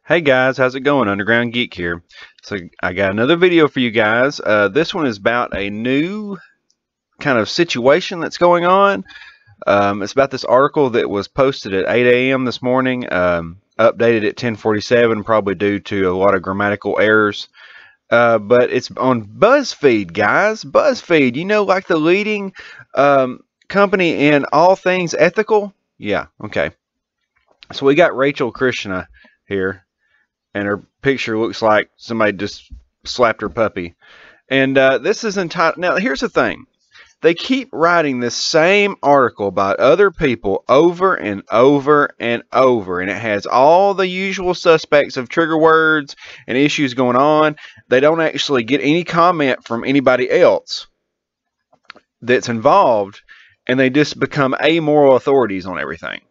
Hey guys, how's it going? Underground Geek here. So I got another video for you guys. This one is about a new kind of situation that's going on. It's about this article that was posted at 8 a.m. this morning, updated at 10:47, probably due to a lot of grammatical errors. But it's on Buzzfeed, guys. Buzzfeed, like the leading company in all things ethical. Yeah, okay. So we got Rachel Krishna here. And her picture looks like somebody just slapped her puppy. And this is entitled... Now, here's the thing. They keep writing this same article about other people over and over and over. And it has all the usual suspects of trigger words and issues going on. They don't actually get any comment from anybody else that's involved. And they just become amoral authorities on everything.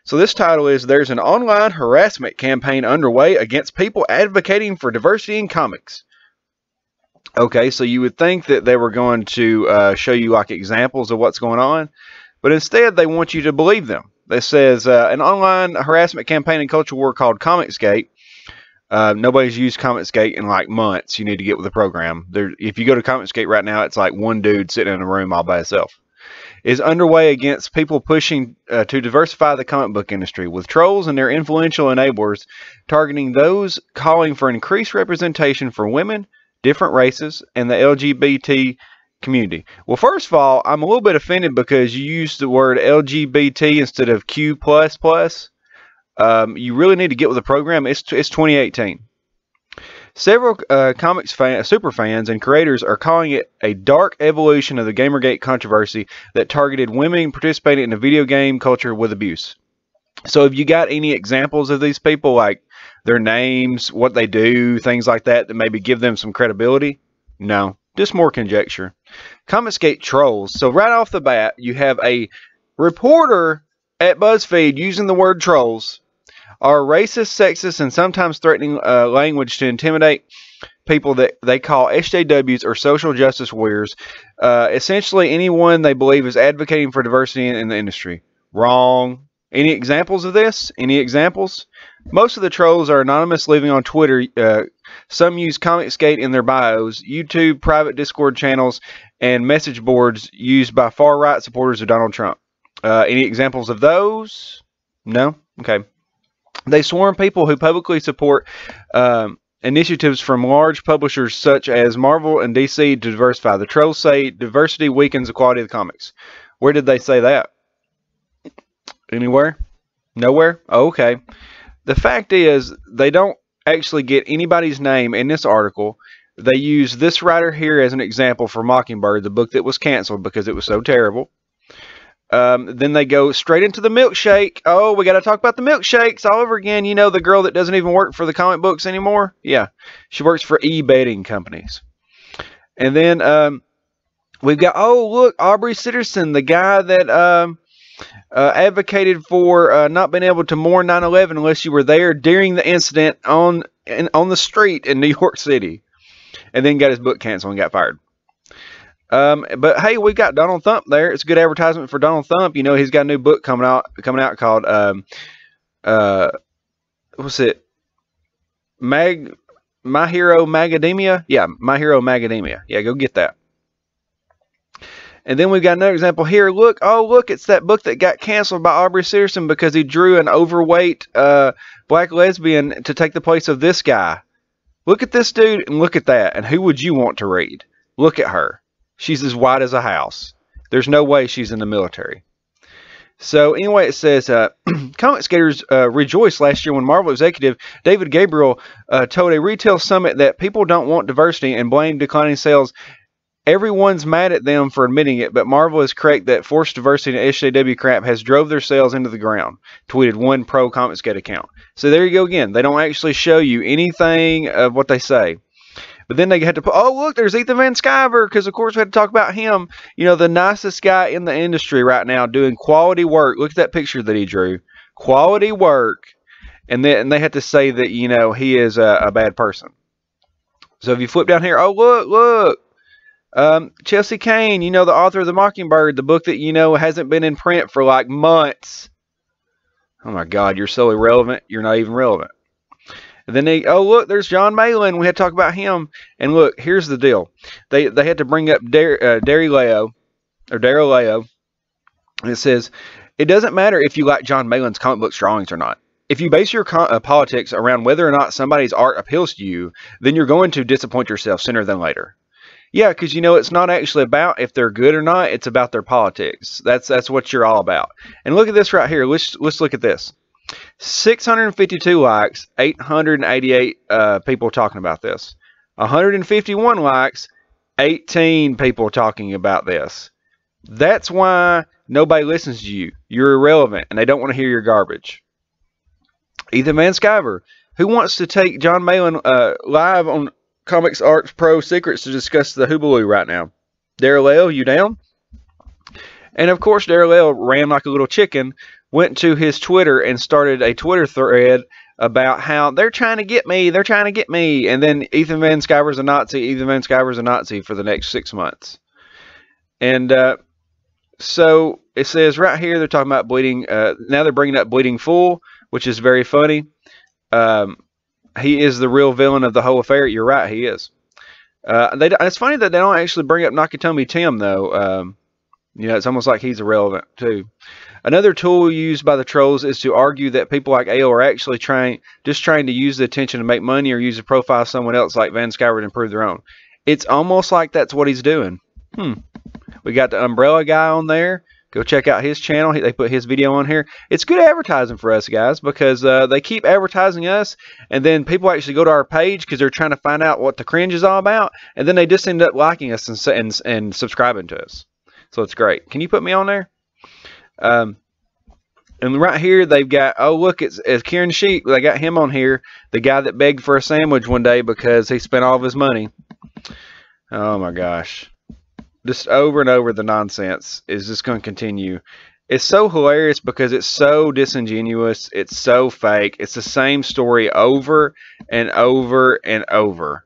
So this title is, There's an Online Harassment Campaign Underway Against People Advocating for Diversity in Comics. Okay, so you would think that they were going to show you like examples of what's going on, but instead they want you to believe them. This says, an online harassment campaign and culture war called Comicsgate. Nobody's used Comicsgate in like months. You need to get with the program. If you go to Comicsgate right now, it's like one dude sitting in a room all by himself. Is underway against people pushing to diversify the comic book industry, with trolls and their influential enablers targeting those calling for increased representation for women, different races, and the LGBT community. Well, first of all, I'm a little bit offended because you used the word LGBT instead of Q++. You really need to get with the program. It's 2018. Several comics super fans and creators are calling it a dark evolution of the Gamergate controversy that targeted women participating in the video game culture with abuse. So have you got any examples of these people, like their names, what they do, things like that maybe give them some credibility? No, just more conjecture. Comicsgate trolls. So right off the bat, you have a reporter at Buzzfeed using the word trolls. Are racist, sexist, and sometimes threatening language to intimidate people that they call SJWs or social justice warriors. Essentially, anyone they believe is advocating for diversity in the industry. Wrong. Any examples of this? Any examples? Most of the trolls are anonymous, living on Twitter. Some use Comicsgate in their bios, YouTube, private Discord channels, and message boards used by far-right supporters of Donald Trump. Any examples of those? No? Okay. They swarm people who publicly support initiatives from large publishers such as Marvel and DC to diversify. The trolls say diversity weakens the quality of the comics. Where did they say that? Anywhere? Nowhere? Oh, okay. The fact is, they don't actually get anybody's name in this article. They use this writer here as an example for Mockingbird, the book that was canceled because it was so terrible. Then they go straight into the milkshake. Oh, we got to talk about the milkshakes all over again. You know, the girl that doesn't even work for the comic books anymore? Yeah, she works for e-betting companies. And then we've got, oh, look, Aubrey Sitterson, the guy that advocated for not being able to mourn 9/11 unless you were there during the incident on the street in New York City. And then got his book canceled and got fired. But hey, we got Donald Thump there. It's a good advertisement for Donald Thump. You know, he's got a new book coming out called what's it? My Hero Macadamia? Yeah, My Hero Macadamia. Yeah, go get that. And then we've got another example here. Look, oh look, it's that book that got canceled by Aubrey Sitterson because he drew an overweight black lesbian to take the place of this guy. Look at this dude and look at that. And who would you want to read? Look at her. She's as white as a house. There's no way she's in the military. So anyway, it says, Comicsgaters rejoiced last year when Marvel executive David Gabriel told a retail summit that people don't want diversity and blamed declining sales. Everyone's mad at them for admitting it, but Marvel is correct that forced diversity and SJW crap has drove their sales into the ground, tweeted one pro Comicsgate account. So there you go again. They don't actually show you anything of what they say. But then they had to put, oh, look, there's Ethan Van Sciver, because, of course, we had to talk about him. You know, the nicest guy in the industry right now doing quality work. Look at that picture that he drew. Quality work. And then they had to say that, you know, he is a bad person. So if you flip down here, oh, look. Chelsea Kane, you know, the author of The Mockingbird, the book that, you know, hasn't been in print for like months. Oh, my God, you're so irrelevant. You're not even relevant. And then oh look, there's John Malin. We had to talk about him. And look, here's the deal. They had to bring up Dario Leo. And it says, it doesn't matter if you like John Malin's comic book drawings or not. If you base your politics around whether or not somebody's art appeals to you, then you're going to disappoint yourself sooner than later. Yeah, because you know it's not actually about if they're good or not. It's about their politics. That's what you're all about. And look at this right here. Let's look at this. 652 likes, 888 people talking about this. 151 likes, 18 people talking about this. That's why nobody listens to you. You're irrelevant, and they don't want to hear your garbage. Ethan Van Sciver, who wants to take John Malin live on Comics Arts Pro Secrets to discuss the Hoobaloo right now? Daryl, you down? And of course, Daryl ran like a little chicken, went to his Twitter and started a Twitter thread about how they're trying to get me, they're trying to get me. And then Ethan Van Sciver's a Nazi, Ethan Van Sciver's a Nazi for the next 6 months. And so it says right here, they're talking about Bleeding, now they're bringing up Bleeding Fool, which is very funny. He is the real villain of the whole affair. You're right, he is. It's funny that they don't actually bring up Nakatomi Tim, though. You know, it's almost like he's irrelevant, too. Another tool used by the trolls is to argue that people like Ale are actually just trying to use the attention to make money or use a profile of someone else like Van Sciver to improve their own. It's almost like that's what he's doing. We got the Umbrella guy on there. Go check out his channel. They put his video on here. It's good advertising for us, guys, because they keep advertising us, and then people actually go to our page because they're trying to find out what the cringe is all about, and then they just end up liking us and subscribing to us. So it's great. Can you put me on there? And right here, they've got, oh, look, it's Kieran Sheik. They got him on here, the guy that begged for a sandwich one day because he spent all of his money. Oh, my gosh. Just over and over, the nonsense is just going to continue. It's so hilarious because it's so disingenuous. It's so fake. It's the same story over and over and over.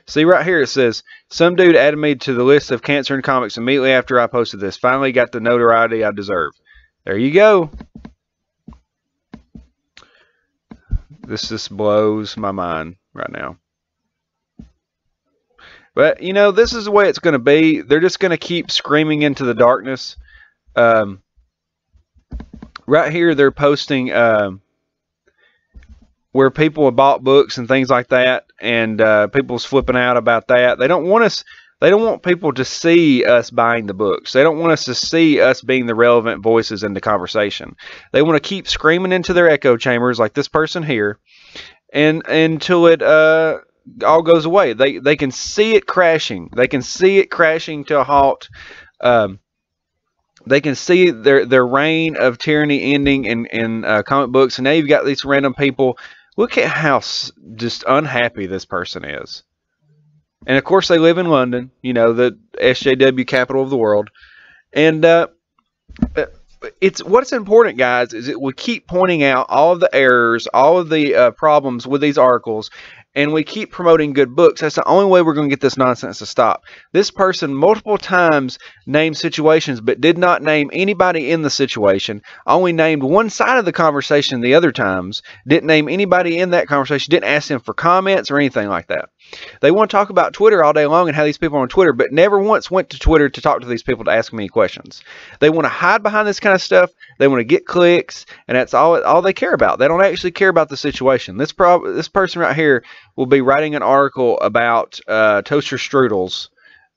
See right here, it says, some dude added me to the list of cancer in comics immediately after I posted this. Finally got the notoriety I deserve. There you go. This just blows my mind right now. But, you know, this is the way it's going to be. They're just going to keep screaming into the darkness. Right here, they're posting where people have bought books and things like that, and people's flipping out about that. They don't want people to see us buying the books. They don't want us to see us being the relevant voices in the conversation. They want to keep screaming into their echo chambers like this person here, and until it all goes away. They can see it crashing. They can see it crashing to a halt. They can see their reign of tyranny ending in comic books. And now you've got these random people. Look at how just unhappy this person is. And of course they live in London, you know, the SJW capital of the world. And what's important, guys, is that we keep pointing out all of the errors, all of the problems with these articles, and we keep promoting good books. That's the only way we're going to get this nonsense to stop. This person multiple times named situations, but did not name anybody in the situation. Only named one side of the conversation the other times. Didn't name anybody in that conversation. Didn't ask them for comments or anything like that. They want to talk about Twitter all day long and how these people are on Twitter, but never once went to Twitter to talk to these people to ask them any questions. They want to hide behind this kind of stuff. They want to get clicks, and that's all they care about. They don't actually care about the situation. This person right here will be writing an article about toaster strudels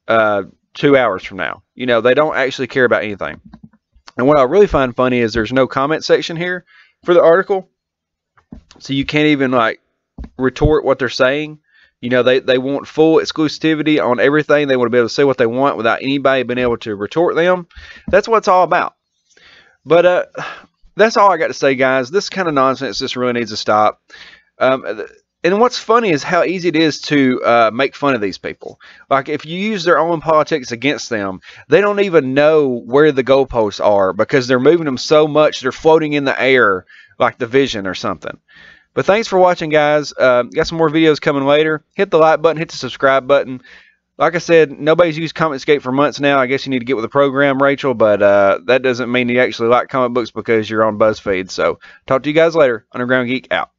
2 hours from now. You know, they don't actually care about anything. And what I really find funny is there's no comment section here for the article, so you can't even like retort what they're saying. You know, they want full exclusivity on everything. They want to be able to say what they want without anybody being able to retort them. That's what it's all about. But that's all I got to say, guys. This kind of nonsense just really needs to stop. And what's funny is how easy it is to make fun of these people. Like, if you use their own politics against them, they don't even know where the goalposts are because they're moving them so much they're floating in the air like the Vision or something. But thanks for watching, guys. Got some more videos coming later. Hit the like button, hit the subscribe button. Like I said, nobody's used Comicscape for months now. I guess you need to get with the program, Rachel, but that doesn't mean you actually like comic books because you're on Buzzfeed. So talk to you guys later. Underground Geek out.